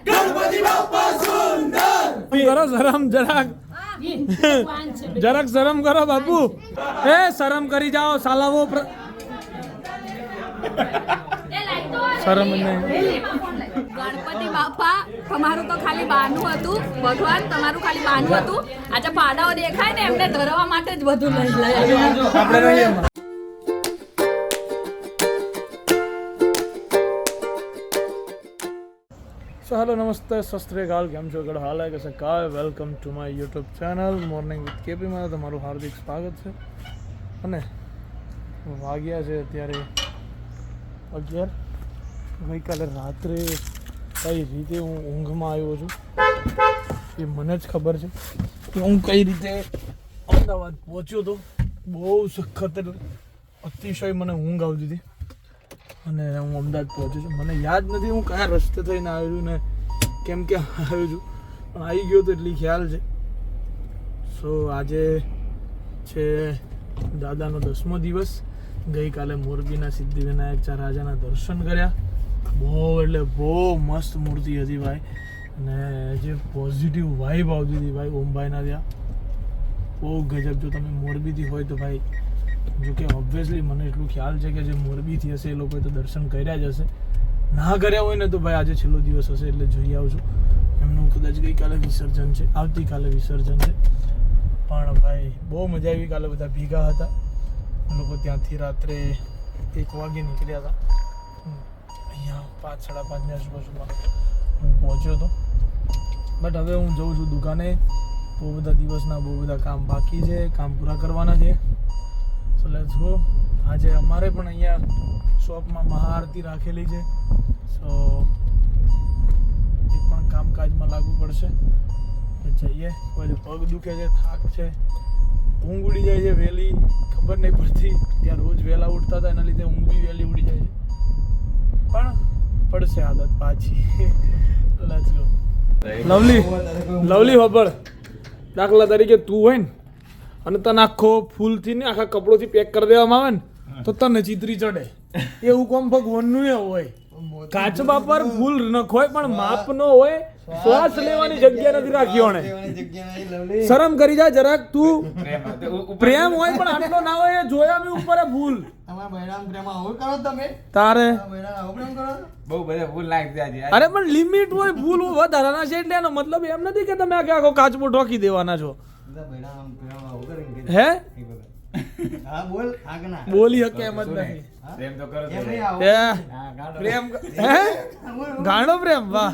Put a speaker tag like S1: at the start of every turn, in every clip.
S1: ગણપતિ બાપ્પા સુંદર.
S2: કરો શરમ જરાક જરાક શરમ કરો બાપુ. એ શરમ કરી જાઓ સાલાવો. શરમ નહીં.
S3: ગણપતિ બાપા તમારું તો ખાલી બહાનું હતું, ભગવાન તમારું ખાલી બહાનું હતું. આજે પાડાઓ દેખાય ને એમને ધરવા માટે જ બધું લઈ
S2: આપણે રહીએ એમાં. સો હેલો નમસ્તે સસ્ત્રીકાલ, કેમ છો? ગઢ હાલ કે સકાળ. Welcome to my YouTube channel morning with કેપીમાં તમારું હાર્દિક સ્વાગત છે. અને વાગ્યા છે અત્યારે 11. ગઈકાલે રાત્રે કઈ રીતે હું ઊંઘમાં આવ્યો છું એ મને જ ખબર છે કે હું કઈ રીતે અમદાવાદ પહોંચ્યો હતો. બહુ સખત અતિશય મને ઊંઘ આવતી હતી અને હું અમદાવાદ પહોંચ્યો છું. મને યાદ નથી હું કયા રસ્તે થઈને આવ્યું ને કેમ કે આવ્યો છું, પણ આવી ગયો તો એટલી ખ્યાલ છે. સો આજે છે દાદાનો 10મો દિવસ. ગઈકાલે મોરબીના સિદ્ધિવિનાયક રાજાના દર્શન કર્યા. બહુ એટલે બહુ મસ્ત મૂર્તિ હતી ભાઈ, અને જે પોઝિટિવ વાઇબ આવતી હતી ભાઈ ઓમભાઈના ત્યાં બહુ ગજબ. જો તમે મોરબીથી હોય તો ભાઈ, જો કે ઓબ્વિયસલી મને એટલું ખ્યાલ છે કે જે મોરબીથી હશે એ લોકોએ તો દર્શન કર્યા જ હશે. ના કર્યા હોય ને તો ભાઈ આજે છેલ્લો દિવસ હશે એટલે જોઈ આવજો. એમનું કદાચ ગઈકાલે વિસર્જન છે, આવતીકાલે વિસર્જન છે. પણ ભાઈ બહુ મજા આવી. કાલે બધા ભેગા હતા લોકો. ત્યાંથી રાત્રે 1 વાગે નીકળ્યા હતા. અહીંયા 5, 5:30ની આજુબાજુમાં હું પહોંચ્યો હતો. બટ હવે હું જઉં છું દુકાને. બહુ બધા દિવસના બહુ બધા કામ બાકી છે, કામ પૂરા કરવાના છે. So let's go. આજે અમારે પણ અહીંયા શોપમાં મહાઆરતી રાખેલી છે, સો એ પણ કામકાજમાં લાગુ પડશે. જઈએ. કોઈ પગ દુખે છે, થાક છે, ઊંઘ ઉડી જાય છે વહેલી, ખબર નહીં પડતી. ત્યાં રોજ વહેલા ઉઠતા હતા, એના લીધે ઊંઘ બી વહેલી ઉડી જાય છે. પણ પડશે આદત પાછી. Let's go. લવલી હોબળ. દાખલા તરીકે તું હોય ને અને તને આખો ફૂલથી ને આખા કપડોથી પેક કરી દેવામાં આવે ને તો તને ચિત્રી ચડે. એવું કોમ ભગવાનનું એ હોય. કાચબા પર ફૂલ નખોય પણ માપ નો હોય. શ્વાસ લેવાની જગ્યા નથી રાખી હોણે. શરમ કરી જા જરાક. તું પ્રેમ હોય પણ આટલો ના હોય. જોયા મેં ઉપર ફૂલ તારે અરે પણ લિમિટ હોય. ફૂલ વધારાના છે એટલે એનો મતલબ એમ નથી કે તમે આખો કાચબો ઠોકી દેવાના છો. હે બોલી હકે એમ જ નથી. પ્રેમ હે ગાણો પ્રેમ. વાહ.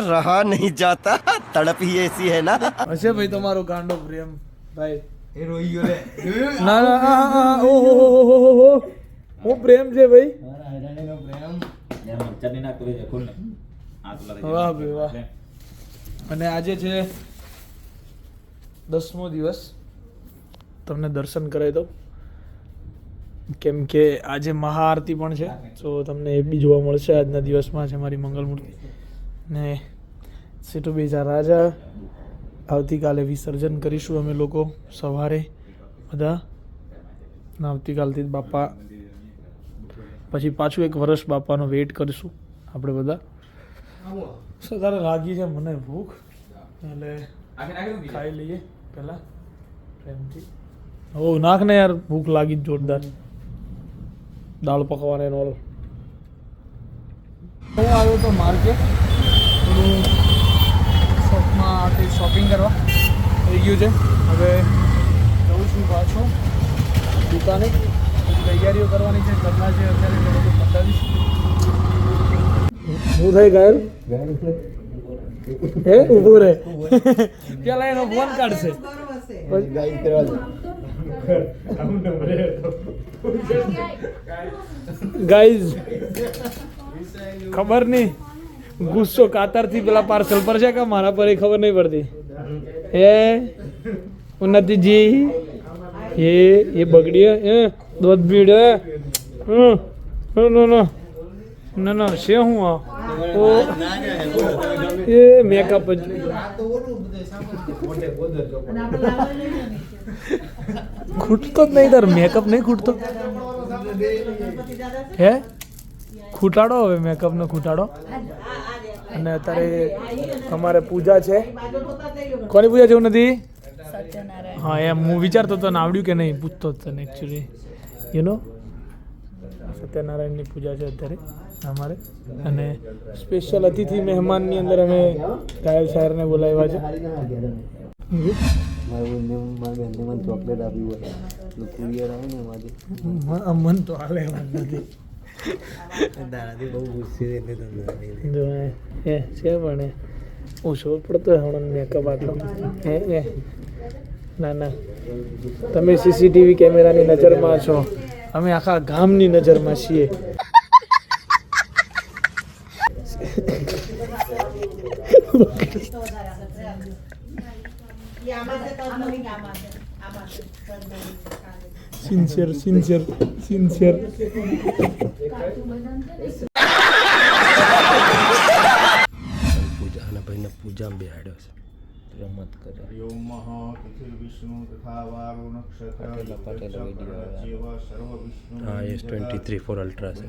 S4: रहा नहीं जाता, तड़प ही ऐसी है ना.
S2: હશે ભાઈ તમારો ગાંડો પ્રેમ ભાઈ. એ રોઈ ગયો લે. ના ના ઓહો હું પ્રેમ છે ભાઈ. વાહ ભાઈ વાહ. અને આજે છે 10મો દિવસ. તમને દર્શન કરાવી દઉં કેમ કે આજે મહાઆરતી પણ છે, તો તમને એ બી જોવા મળશે. આજના દિવસમાં છે મારી મંગલમૂર્તિ ને સીટુ બીજા રાજા. આવતીકાલે વિસર્જન કરીશું અમે લોકો સવારે બધા. આવતીકાલથી બાપા પછી પાછું 1 વર્ષ બાપાનો વેઇટ કરીશું આપણે બધા. તારે લાગી છે મને ભૂખ, એટલે ખાઈ લઈએ પહેલાં પ્રેમથી. હો નાખ ને યાર, ભૂખ લાગી જ જોરદાર. દાળ પકવાને નોલ. હું આવ્યો તો માર્કેટ થોડું શોપમાં આથી શોપિંગ કરવા થઈ ગયું છે. હવે જઉં છું પાછો દુકાને. તૈયારીઓ કરવાની છે, ઘરના છે અત્યારે બધું બતાવીશ. શું થાય ઘાયલ? હે ઊભું રહે પેલા એનો ફોન કાઢશે. ગાઈઝ ખબર નહીં ગુસ્સો કાતરથી પેલા પાર્સલ પર છે કે મારા પર એ ખબર નહીં પડતી. હે ઉન્નતિજી એ બગડી હે દૂધ ભીડ ના ના છે હું આ એ મેકઅપ જ ખૂટતો જ નહીં તાર મેકઅપ નહીં ખૂટતો. હે ખૂટાડો હવે મેકઅપનો ખૂટાડો. અને અત્યારે અમારે પૂજા છે. કોની પૂજા છે એવું નથી?
S3: સત્યનારાયણ.
S2: હા એમ હું વિચારતો હતો ને આવડ્યું કે નહીં પૂછતો હતો ને એકચ્યુઅલી યુ નો સત્યનારાયણની પૂજા છે અત્યારે અમારે. અને સ્પેશિયલ અતિથિ મહેમાનની અંદર અમે ઘાયલ સાહેબને બોલાવ્યા છે.
S5: ચોકલેટ આપી હોય કુરિયર આવે ને એમાંથી
S2: મન તો હાલે એમ નથી.
S5: દાદાથી બહુ ગુસ્સે એટલે તમને
S2: જો એ છે પણ એ ઓછો પડતો હમણાં મેકઅપ આટલો એ ના ના તમે સીસીટીવી કેમેરાની નજરમાં છો, અમે આખા ગામની નજરમાં છીએ. Sincere sincere sincere.
S5: પૂજા અને ભાઈને પૂજામાં બેહાડ્યો છે. રમત કરે. હા S23 4 અલ્ટ્રા છે.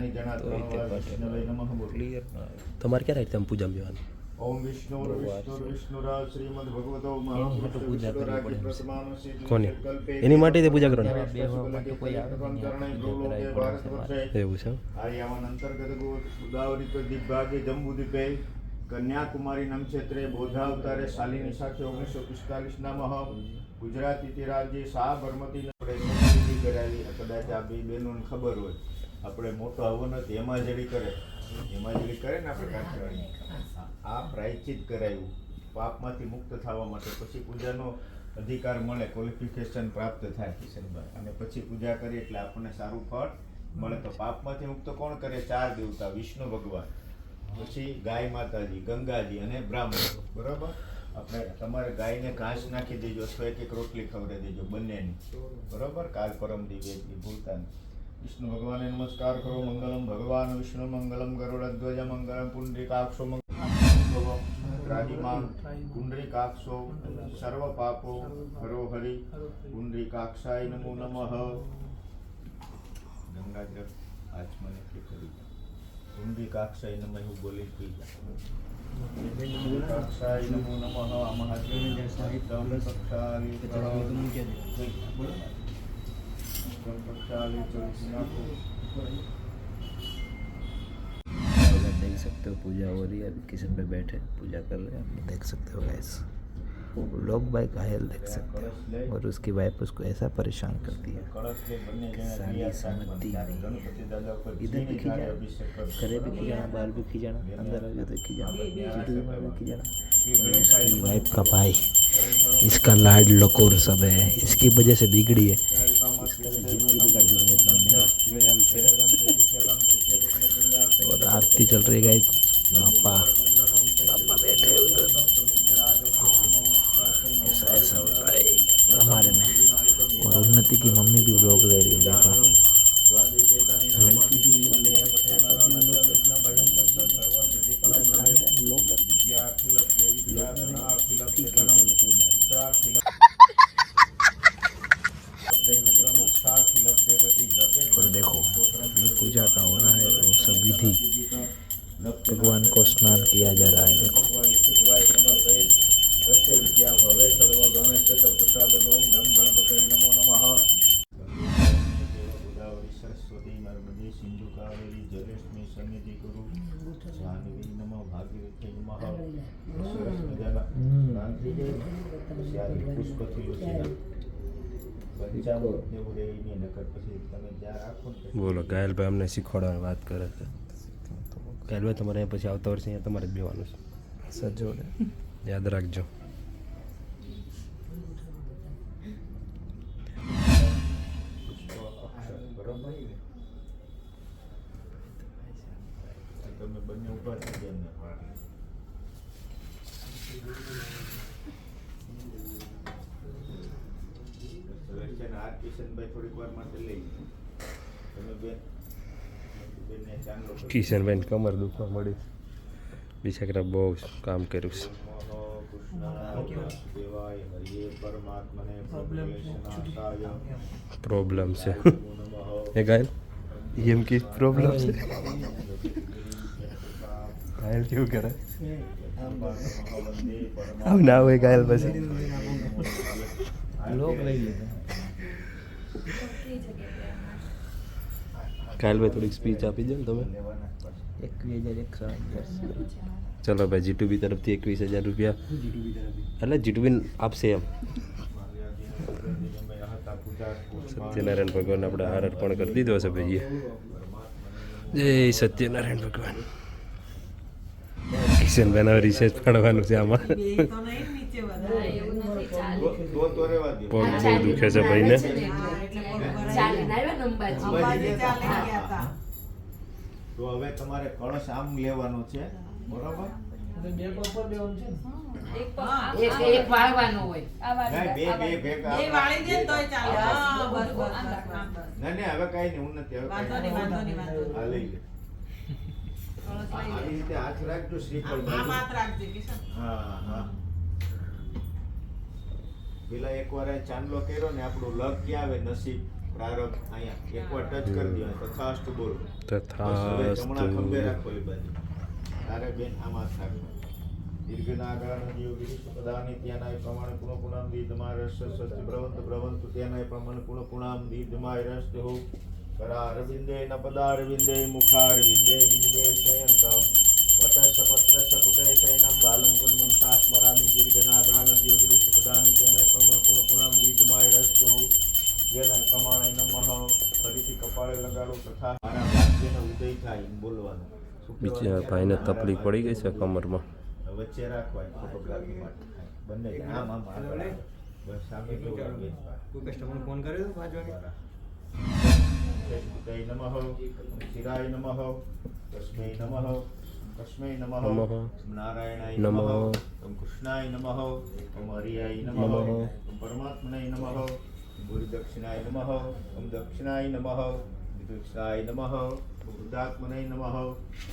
S5: તમારે ક્યારે તમે પૂજામાં બેવાનું?
S6: ઓમ વિષ્ણુરાજ શ્રીમદ ભગવતો મહાપુરુષ
S5: પૂજા કરવી પડે એમ છે.
S6: કોની
S5: એની માટે તે પૂજા કરવાની એવું છે.
S6: આર્યાવન અંતર્ગત ગોદાવરી દિગ્ભાગે જંબુદ્વીપે કન્યાકુમારી નામ ક્ષેત્રે બોધાવતારે શાલિની સાથે 1945 ના મહ ગુજરાતી રાજ્ય સાબરમતી કરાવી. કદાચ આ બે બહેનોને ખબર હોય, આપણે મોટો હવન નથી એમાં જડી કરે ને આપણે કાઠિયાવાડી આ પ્રાયશ્ચિત કરાયું પાપમાંથી મુક્ત થવા માટે. પછી પૂજાનો અધિકાર મળે, ક્વોલિફિકેશન પ્રાપ્ત થાય કિશનભાઈ, અને પછી પૂજા કરીએ એટલે આપણને સારું ફળ મળે. તો પાપમાંથી મુક્ત કોણ કરે? 4 દેવતા, વિષ્ણુ ભગવાન, પછી ગાય માતાજી, ગંગાજી અને બ્રાહ્મણ. બરાબર. આપણે તમારે ગાયને ઘાસ નાખી દેજો અથવા એક રોટલી ખવડાવી દેજો બંનેની. બરાબર. કાલ પરમ દિવ્ય ભૂલતા નહીં. વિષ્ણુ ભગવાનને નમસ્કાર કરો. મંગલમ ભગવાન વિષ્ણુ મંગલમ ગરુડધ્વજ મંગલમ પુંડરીકાક્ષો રાજીમાન પુંડરીકાક્ષો સર્વ પાપો હરો હરિ પુંડરીકાક્ષાય નમો નમઃ. ગંગાજળ આચમને કરી પુંડરીકાક્ષાય નમઃ એવું બોલી પી પુંડરીકાક્ષાય નમો નમઃ. આમાં
S5: देख सकते हो पूजा हो रही है. अभी किशन पे बैठे पूजा कर रहे हैं. आप देख सकते हो गाइस. लोग भाई घायल देख सकते हो और उसकी वाइफ उसको ऐसा परेशान करती है. साली समझती नहीं. इधर भी खींचा, घरे भी खींचाना, बाहर भी खींचाना, अंदर आ गया तो खींचाना, खींचाना. इसकी वाइफ का भाई, इसका लाड लकोर सब है, इसकी वजह से बिगड़ी है. इसका जिंदगी बिगाड़ दी है. और आरती चल रही है गाइस. पापा बैठे उधर. ऐसा होता है हमारे में. और उन्नति की मम्मी भी व्लॉग ले रही है. देखो लड़की भी व्लॉग ले रही है. और देखो ये पूजा का हो रहा है वो सब विधि. भगवान को स्नान किया जा रहा है. देखो
S6: सरस्वती नर्मदे सिंधु कावेरी जलेस्मी सन्निधि गुरु जाह्नवी नमः भागीरथी नमः. સરસ મજાના સ્નાન થઈ જાય પુષ્પથી પંચામૃત ને એવું રેવીને નકર પછી તમે જ્યાં રાખો ને.
S5: બોલો ઘાયલભાઈ અમને શીખવાડવાની વાત કરે છે. ઘાયલભાઈ તમારે અહીંયા પછી આવતા વર્ષે અહીંયા તમારે જ બેવાનું છે. સજોડે યાદ રાખજો.
S6: તમે બંને ઉભા થઈ ગયા એમને આ કિશનભાઈ થોડીક વાર માટે લઈ તમે બેનને ચાંદલો
S5: કિશનભાઈને કમર દુખવા મળી. બિચારા બહુ કામ કર્યું છે.
S6: દેવાય હરિયે પરમાત્મને
S5: પ્રોબ્લેમ છે એ ગાયલ
S7: એમ की प्रॉब्लम છે ઘાયલ કેવું કરે આવ ના હોય ઘાયલ પછી
S5: લોક લઈ લીધા
S7: ઘાયલ ભાઈ થોડીક સ્પીચ આપી દો ને તમે
S5: 21,110
S7: ચલો ભાઈ જીટુબી તરફથી 21,000 રૂપિયા એટલે જીટુબી આપશે એમ સત્યનારાયણ ભગવાન આપણે હાર અર્પણ કરી દીધો છે ભાઈએ જય સત્યનારાયણ ભગવાન કિશનભાઈ હવે રિસર્ચ પાડવાનું છે આમાં
S3: એવું નથી ચાલે
S6: તો રહેવા દે.
S7: પગ બહુ દુખે છે ભાઈને
S3: ચાલે ના આવ્યા અંબાજી
S6: તો હવે તમારે કળશ આમ લેવાનો છે, બરોબર?
S2: બે ઉપર દેવાનું છે ને
S3: એક વાળવાનો હોય આ
S6: ના, બે ભેગા. ના, ના, હવે કાંઈ નહીં, હું નથી. હવે કાંઈ નહીં. હા, લઈ લે. આવી રીતે હાથ રાખજો, શ્રીફળ બાજુ. હા, હા. પેલા એકવાર આ ચાંદલો કર્યો ને, આપણું લક ક્યાં આવે? નસીબ, પ્રારબ્ધ. અહીંયા એકવાર ટચ કરી દો, તથાસ્તુ બોલો. બસ હવે જમણા ખંભે રાખો એ બાજુ. તારે બેન આમ હાથ રાખો. દીર્ઘનાગાળાનો જીવ ગિરીશપદાની ત્યાંના પ્રમાણે પુનઃ પુનઃ દીધમાય રસ સસ્તિ ભ્રવંત ભ્રવંતુ ત્યાંના પ્રમાણે પુનઃ પુનઃ દીધમાય રસ હો કરારવિંદે ન પદારવિંદે મુખારવિંદે વિંદે શયંતમ વટસ્ස પત્રસ્સ પુટે શયનમ બાલમ કુલમન સાસ મરામી દીર્ઘનાગાળાનો જીવ ગિરીશપદાની ત્યાંના પ્રમાણે પુનઃ પુનઃ દીધમાય રસ હો જેના પ્રમાણે નમઃ ફરીથી કપાળે લગાડો તથા મારા ભાગ્યનો ઉદય થાય એમ બોલવાનું.
S7: બીજા ભાઈને તકલીફ પડી ગઈ છે કમરમાં
S6: વચ્ચે રાખવા ફોટોગ્રાફી માટે બંને આમ આમ આગળ આવે. બસ સામે જોવાનું બેન.
S8: કોઈ કસ્ટમર ફોન કર્યો તો 5 વાગે
S6: જય નમઃ શિરાય નમઃ તસ્મૈ નમઃ તસ્મૈ નમઃ
S7: નમઃ
S6: નારાયણાય
S7: નમઃ
S6: નમઃ ઓમ કૃષ્ણાય નમઃ ઓમ હરિયાય નમઃ
S7: નમઃ
S6: ઓમ પરમાત્મનાય નમઃ ગુરુ દક્ષિણાય નમઃ ઓમ દક્ષિણાય નમઃ વિદુષાય નમઃ બુદ્ધાત્મનાય નમઃ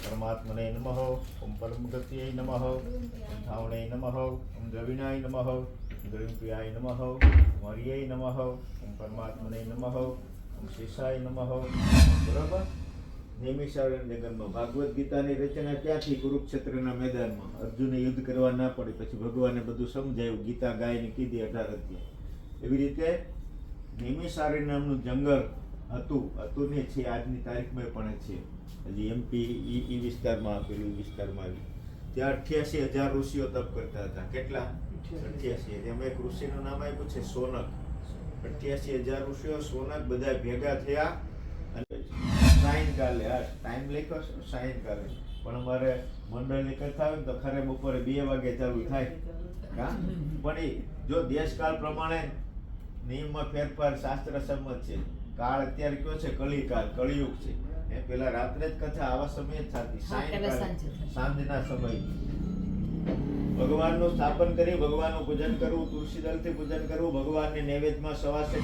S6: પરમાત્મનાય નમઃ ઓમ પરમગત્યાય નમઃ ઓમ ધાવણાય નમઃ ઓમ દ્રવિણાય નમઃ દ્રવિપ્રિયાય નમઃ ઓમ હરિયાય નમઃ ઓમ પરમાત્મનાય નમઃ ઓમ શેષાય નમઃ. બરાબર? નૈમિષારણ્ય જગનમાં ભાગવત ગીતાની રચના ક્યાંથી? કુરુક્ષેત્રના મેદાનમાં. અર્જુને યુદ્ધ કરવા ના પડે, પછી ભગવાને બધું સમજાયું, ગીતા ગાયને કીધી 18 અધ્યાય. એવી રીતે નૈમિષારણ્ય નામનું જંગલ હતું ને છે, આજની તારીખમાં પણ છે. હજી એમપી ઈ વિસ્તારમાં આપેલું, વિસ્તારમાં ત્યાં 88,000 ઋષિઓ તપ કરતા હતા. કેટલા? 88. એમાં એક ઋષિનું નામ આપ્યું છે સોનક. 88,000 ઋષિઓ સોનક બધા ભેગા થયા અને સાયંકાલે, આ ટાઈમ લખ્યો છે સાયંકાલે, પણ અમારે મંડળની કથા આવે ને તો ખરે બપોરે 2 વાગે ચાલુ થાય. હા, પણ એ જો દેશકાળ પ્રમાણે નિયમમાં ફેરફાર શાસ્ત્ર સંમત છે. કાળ અત્યારે કયો છે? કલિકાળ, કળિયુગ છે. એ પેલા રાત્રે જ કથા આવા સમયે જ થતી, સાંજના સમય. ભગવાનનું સ્થાપન કરી, ભગવાનનું પૂજન કરવું, તુલસી દળથી પૂજન કરવું, ભગવાનને નૈવેદ્યમાં સવાસે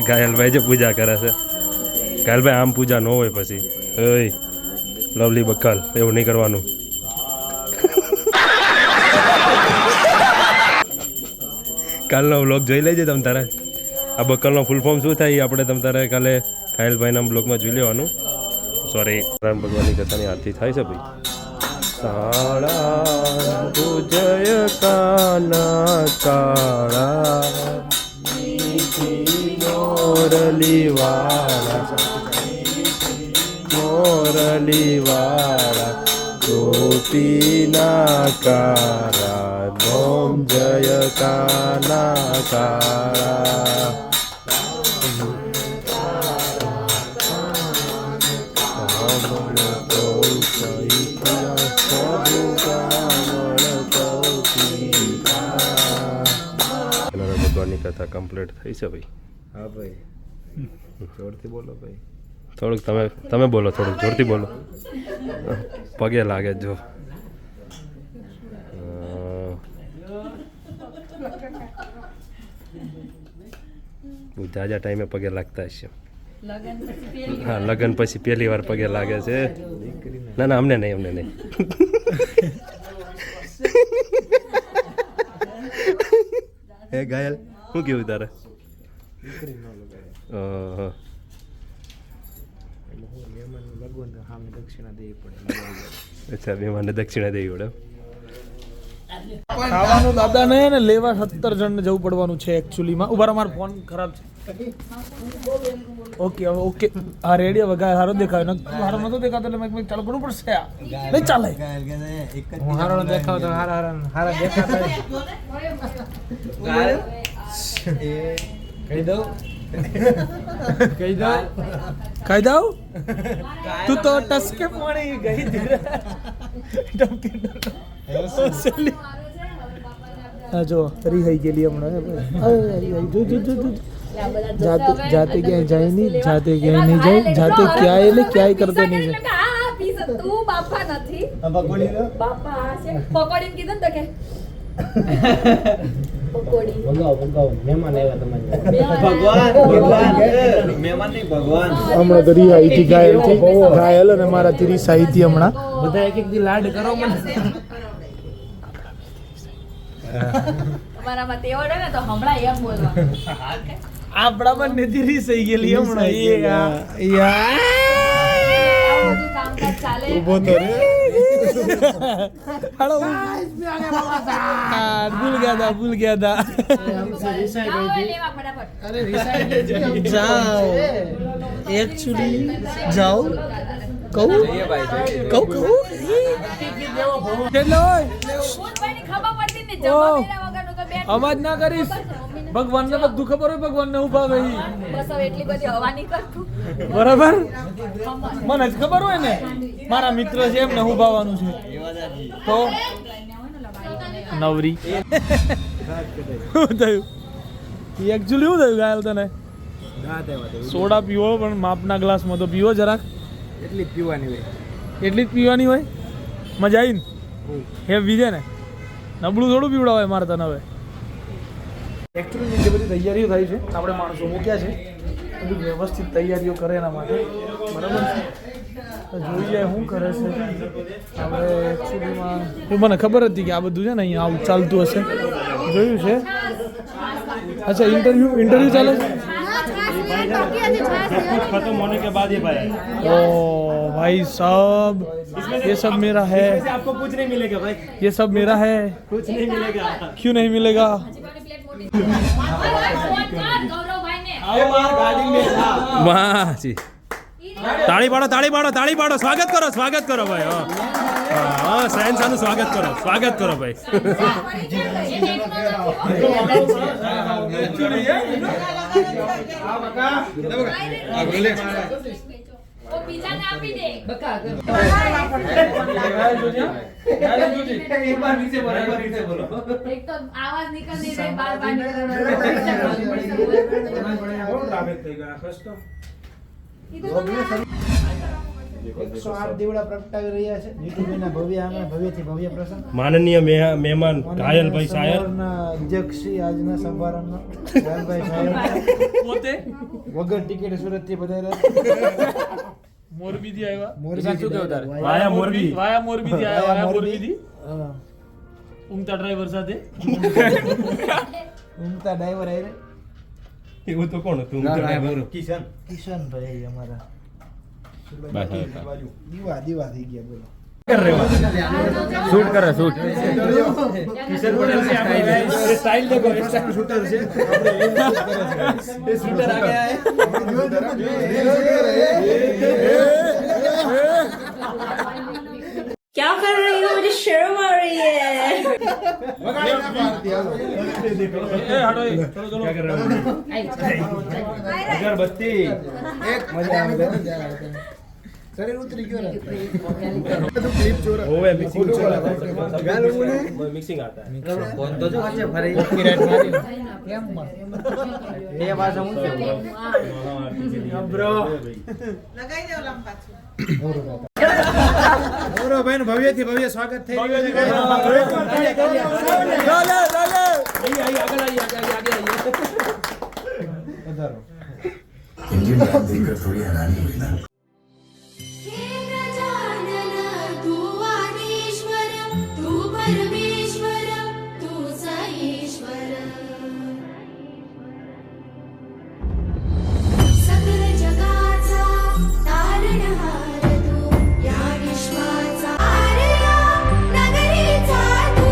S7: ઘાયલભાઈ જે પૂજા કરે છે. ઘાયલભાઈ આમ પૂજા ન હોય પછી. ઓય લવલી બક્કલ, એવું નહીં કરવાનું. કાલનો વ્લોગ જોઈ લેજે તમ તારે. આ બક્કલનો ફૂલ ફોર્મ શું થાય એ આપણે તમ તારે કાલે ઘાયલભાઈના બ્લોગમાં જોઈ લેવાનું. સોરી, રામ ભગવાનની કથાની આરતી થાય છે ભાઈ. કાળા પૂજય કાના કાળા મોરલીવાળા ગોપીના કારા ઓમ જય કાના કાળા. ભગવાનની કથા કમ્પ્લીટ થઈ છે ભાઈ.
S5: हाँ भाई जोरથી બોલો ભાઈ.
S7: થોડુંક તમે બોલો, થોડુંક જોરથી બોલો. પગે લાગે જો. બહુ જાજા ટાઈમે પગે લાગતા હશે. હા, લગ્ન પછી પહેલી વાર પગે લાગે છે. ના ના, અમને નહીં. હે ઘાયલ, શું કેવું તારે? અચ્છા, મહેમાનને દક્ષિણા દેવી પડે.
S2: ખાવાનું દાદા ને લેવા 17 જણને જવું પડવાનું છે એકચ્યુઅલીમાં. ઉભા રહો, મારો ફોન ખરાબ છે. ઓકે ઓકે, હા રેડી. હવે ગાય હારો દેખાય, હારો નતો દેખાતો એટલે મેં ચાલુ કરવું પડશે. નહીં ચાલે,
S5: હું હારો દેખાવ તો હારા દેખાતા ગાલ કહી દઉં
S2: કહી દઉં. તું તો ટસકે પાણી ગઈ હતી. હા જો રહી ગયેલી હમણાં. જાતે ક્યાંય જાય નહીં, જાતે ક્યાંય નહીં જાય, જાતે ક્યાંય એટલે ક્યાંય કરતો નહીં જાય.
S3: તું બાપા નથી, બાપા છે. પકોડી કીધું ને તો કે પકોડી
S2: હમણાં તો રિહાઈ ઘાયલ અને મારાથી રિસાઈ હતી હમણાં.
S5: બધા એક દી લાડ કરો મને.
S3: તમારામાં તેવડ હોય ને તો હમણાં એમ બોલવા.
S2: આપણામાં નથી રિસાઈ ગયેલી હમણાં.
S3: કામકાજ ચાલે.
S2: ઉભો તો રે. હાલો ભૂલ ગયા था.
S3: લેવા ફટાફટ.
S2: જાઓ એકચ્યુઅલી જાઓ. કહું કેટલો હોય
S3: ભૂતભાઈની ખબર પડતી ને જમવા મેળા વગરનું તો બેઠું.
S2: અવાજ ના કરીશ. ભગવાનને બધું ખબર હોય, ભગવાનને હું ભાવે ઈ.
S3: બસ હવે એટલી બધી હવા નહીં કરતું.
S2: બરાબર, મને જ ખબર હોય ને મારા મિત્ર છે એમને હું ભાવવાનું છે. તો નવરી શું થયું એકચ્યુઅલી શું થયું ગાયલ તને? સોડા પીવો પણ માપના ગ્લાસમાં તો પીવો જરાક.
S5: એટલી જ પીવાની હોય.
S2: એટલી જ પીવાની હોય. મજા આવી ને હે વિજય ને નબળું થોડું પીવડાવાય મારે તને. હવે એકચ્યુઅલી જે બધી તૈયારીઓ થાય છે આપણે માણસો મૂક્યા છે, બધું વ્યવસ્થિત તૈયારીઓ કરે એના માટે. બરાબર છે, જોઈ જાય શું કરે છે. આપણે એકચ્યુઅલીમાં મને ખબર હતી કે આ બધું છે ને અહીંયા આવું ચાલતું હશે, જોયું છે. अच्छा इंटरव्यू चाले
S8: खत्म होने के बाद ये भाई
S2: ओ भाई साहब ये सब मेरा है.
S8: आपको कुछ नहीं मिलेगा भाई,
S2: ये सब मेरा है.
S8: कुछ नहीं मिलेगा.
S2: क्यों नहीं मिलेगा?
S7: વાહ જી, તાળી પાડો, સ્વાગત કરો ભાઈ. હા, શહેનશાહનું સ્વાગત કરો ભાઈ.
S3: બીજાને આપી દે. એક તો આવાજ નીકળ નહીં રહી, બાર
S7: માનનીય મહેમાન ઘાયલભાઈ શાયર,
S2: અધ્યક્ષ શ્રી આજના સમારંભમાં ઘાયલભાઈ શાયર પોતે વગર ટિકિટ સુરત થી બધા મોરબી થી આવ્યા.
S7: વાયા મોરબી
S2: થી આવ્યા. મોરબી થી ઉમતા ડ્રાઈવર સાથે ઉમતા ડ્રાઈવર આયરે.
S7: એવું તો કોણ હતું?
S2: કિશનભાઈ અમારા દીવા થઈ ગયા. બોલો
S5: શૂટ કરે શૂટ.
S2: કિશન પટેલ से स्टाइल देखो, स्टाइल शूटर से ये शूटर आ गया है.
S1: क्या कर रही हो? मुझे शर्म आ रही है.
S2: हटो चलो क्या कर रहे हो?
S8: अगरबत्ती
S2: मजा आ गया.
S7: होवे मिक्सिंग मिक्सिंग आता है
S5: फोन तो जो बच्चे भरे किरेट मारी ये बात हम
S8: ब्रो
S2: ભાઈ ભવ્યથી ભવ્ય સ્વાગત થઈ રહ્યું છે
S9: हे गजानन तू आदिश्वर तू परमेश्वर तू ईश्वर सकल जगाचा तारणहार तू या विश्वाचा आर्या नगरीचा तू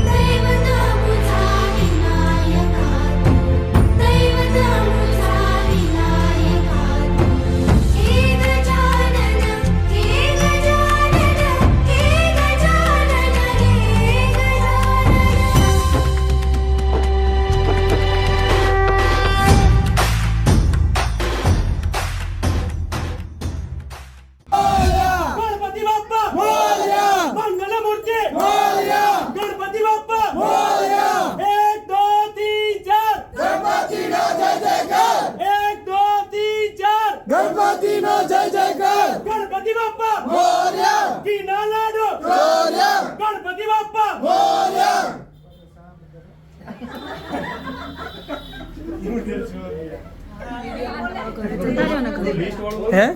S9: दैवत मुझा विनायका तू दैवत मुझा विनायका तू हे गजानन हे गजानन हे गजानन हे
S8: गणपती बाप्पा मोरया मंगल मूर्ती मोरया गणपती बाप्पा मोरया 1 2 3 4 गणपती नो जय जयकार 1 2 3 4 गणपती नो जय जयकार गणपती बाप्पा मोरया किना लाडू मोरया गणपती बाप्पा मोरया
S2: હે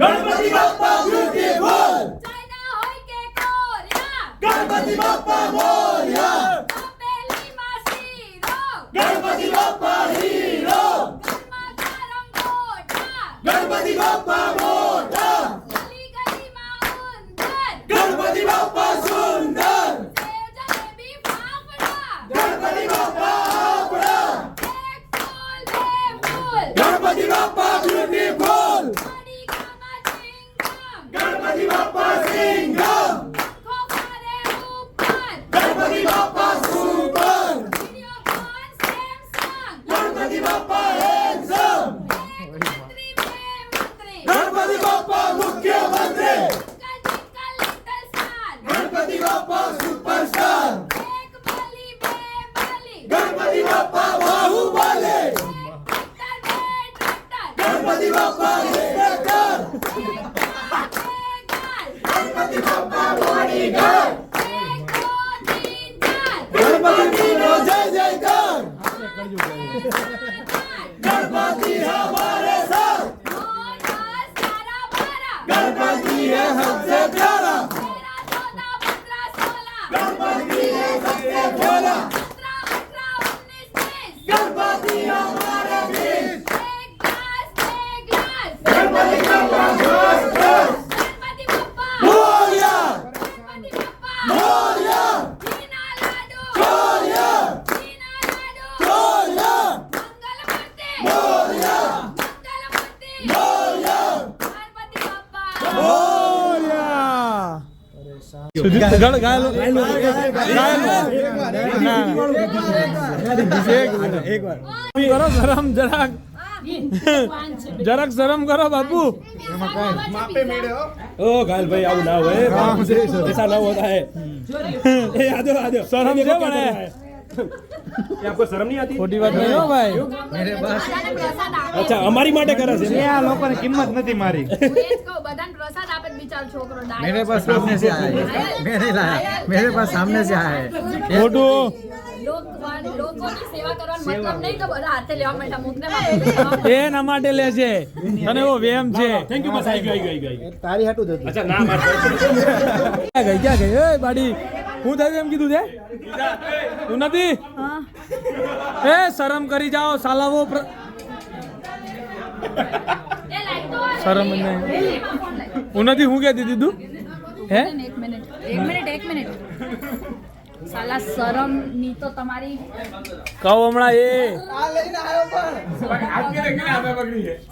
S8: गणपती बाप्पा ब्यूटीफुल
S3: ચાઇના હોય કે કોરિયા
S8: गणपती बाप्पा मोरया
S3: તપેલી માં શીરો
S8: गणपती बाप्पा हीरो
S3: ઘરમાં ગરમ ગોટા
S8: गणपती बाप्पा मोठा
S3: ગલી ગલીમાં ઉંદર
S8: गणपती बाप्पा सुंदर
S3: સેવ જલેબી ફાફડા
S8: गणपती बाप्पा आपड़ा
S3: એક ફૂલ બે ફૂલ
S8: गणपती बाप्पा ब्यूटीफुल
S3: મારી ગામા ચિંગમ
S8: गणपती बाप्पा सिंघम
S3: ખોખરે ઉપર
S8: Ganpati Bappa super
S3: video phone Samsung
S8: Ganpati Bappa handsome
S3: એક મંત્રી બે મંત્રી
S8: गणपती बाप्पा मुख्यमंत्री
S3: કજિકા little star
S8: Ganpati Bappa superstar
S3: એક બલી બે બલી
S8: गणपती बाप्पा बाहुबली
S3: ટ્રેક્ટર બે tractor
S8: Ganpati Bappa inspector Ganpati Bappa bodyguard Ganpati नो जय जयकार गणपति हमारे साथ गणपति है हमसे प्यारा गणपति है सबसे भोला गणपति हमारे बीच गणपति बाप्पा घोष घोष मोरया मोरया मोरया मोरया मोरया मोरया
S2: ગળ ગાયલો એકવાર કરો શરમ જરાક શરમ કરો બાપુ
S7: ओ घायल भाई अब ना हुए ऐसा ना होता है ए आ जाओ
S2: શરમ છે પણ
S7: ये आपको शर्म नहीं आती
S2: ખોટી વાત નહીં હો ભાઈ
S7: अच्छा हमारी माटे करे છે
S2: આ લોકોની કિંમત નથી મારી
S3: બધાને પ્રસાદ આપે જ બિચારો છોકરો ડાયો
S5: मेरे पास सामने से आया है मैं नहीं लाया मेरे पास सामने से आया है
S2: ખોટું
S3: લોકોની સેવા કરવાનો મતલબ નહીં તો બધા હાથે લેવા માંડ્યા મુકને
S2: એ એના માટે લે છે તને એવો વેમ છે
S7: थैंक यू बस आई गई
S5: तारी हटू दे
S7: अच्छा ना मार
S2: ક્યાં ગઈ એ બાડી હું થયું એમ કીધું છે તું નથી એ શરમ કરી જાઓ સાલાવો શરમ નહીં હું નથી હું કહેતી દીધું હે
S3: એક મિનિટ સાલા શરમ ની તો તમારી
S2: કહો હમણાં એ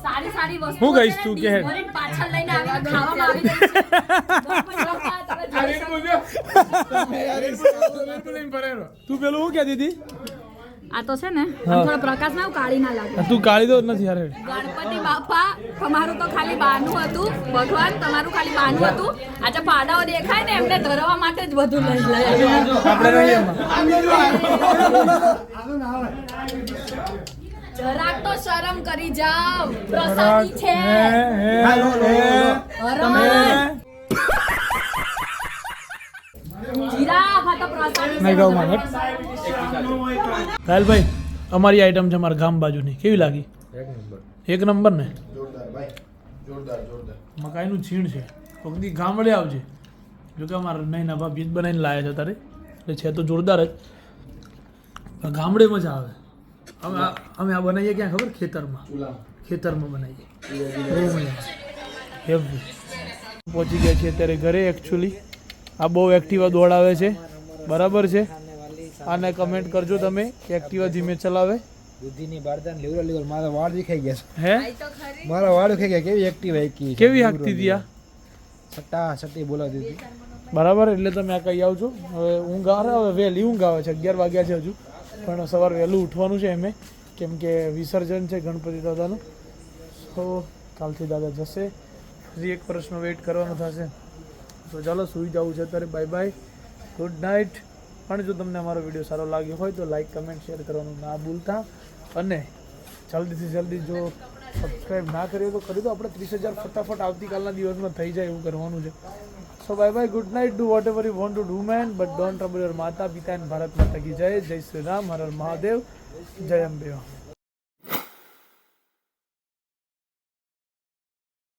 S3: સારી સારી વસ્તુ
S2: હું કહીશ તું કે હે?
S3: પાછળ લઈને આવીને ખાવામાં આવી રહી છે. ગણપતિ બાપા, તમે જોઈ શકો.
S2: તું પેલું શું કહેતી હતી?
S3: આ તો છે ને આમ થોડો પ્રકાશ ના કાળી ના લાગે.
S2: તું કાળી તો જ નથી યાર.
S3: ગણપતિ બાપા તમારું તો ખાલી બાનું હતું. ભગવાન તમારું ખાલી બાનું હતું. આજે પાડાઓ દેખાય ને એમને ધરવા માટે જ બધું લઈ
S2: આપણે નહીં એમાં.
S3: જરાક તો શરમ કરી જાવ. પ્રસાદી છે. જીરાફ આ તો પ્રસાદી
S2: નહીં
S3: છે.
S2: કહું માં ભાઈ અમારી આઈટમ છે અમારા ગામ બાજુની. કેવી લાગી? એક નંબર ને. મકાઈનું છીણ છે. કોકદી ગામડે આવજે. જોકે અમારા નહીં નવા બીજ બનાવીને લાયા છે તારે એટલે છે તો જોરદાર જ. પણ ગામડે મજા આવે. અમે આ બનાવીએ ક્યાં ખબર? ખેતરમાં બનાવીએ. બહુ મજા આવે. પહોંચી ગયા છીએ અત્યારે ઘરે. એકચ્યુઅલી આ બહુ એક્ટિવા દોડાવે છે, બરાબર છે. આને કમેન્ટ કરજો તમે કે એક્ટિવા ધીમે ચલાવે.
S5: બુદ્ધિની બારદાન લેવલ લેવલ મારા વાળ દેખાઈ ગયા
S2: હે
S5: છે. મારા વાળ દેખાઈ ગયા. કેવી એક્ટિવ એકી
S2: કેવી હાંકતી હતી આ?
S5: સટ્ટી બોલાવતી હતી.
S2: બરાબર. એટલે તમે આ કહી આવજો. હવે ઊંઘ આવે. હવે વહેલી ઊંઘ આવે છે. 11 વાગ્યા છે હજુ, પણ સવારે વહેલું ઉઠવાનું છે એમે, કેમ કે વિસર્જન છે ગણપતિ દાદાનું. તો કાલથી દાદા જશે. ફરી 1 વર્ષનો વેઇટ કરવાનો થશે. તો ચાલો સૂઈ જવું છે અત્યારે. By bye, good night. પણ જો તમને અમારો વિડીયો સારો લાગ્યો હોય તો લાઈક, કમેન્ટ, શેર કરવાનું ના ભૂલતા. અને જલ્દીથી જલ્દી જો સબસ્ક્રાઈબ ના કર્યો તો કરી દો. આપણે 30,000 ફટાફટ આવતીકાલના દિવસમાં થઈ જાય એવું કરવાનું છે. So bye bye, good night. Do whatever you want to do man, but don't trouble your mata pita and Bharat માતા કી જય. જય શ્રી રામ, હર હર મહાદેવ, જય અંબે.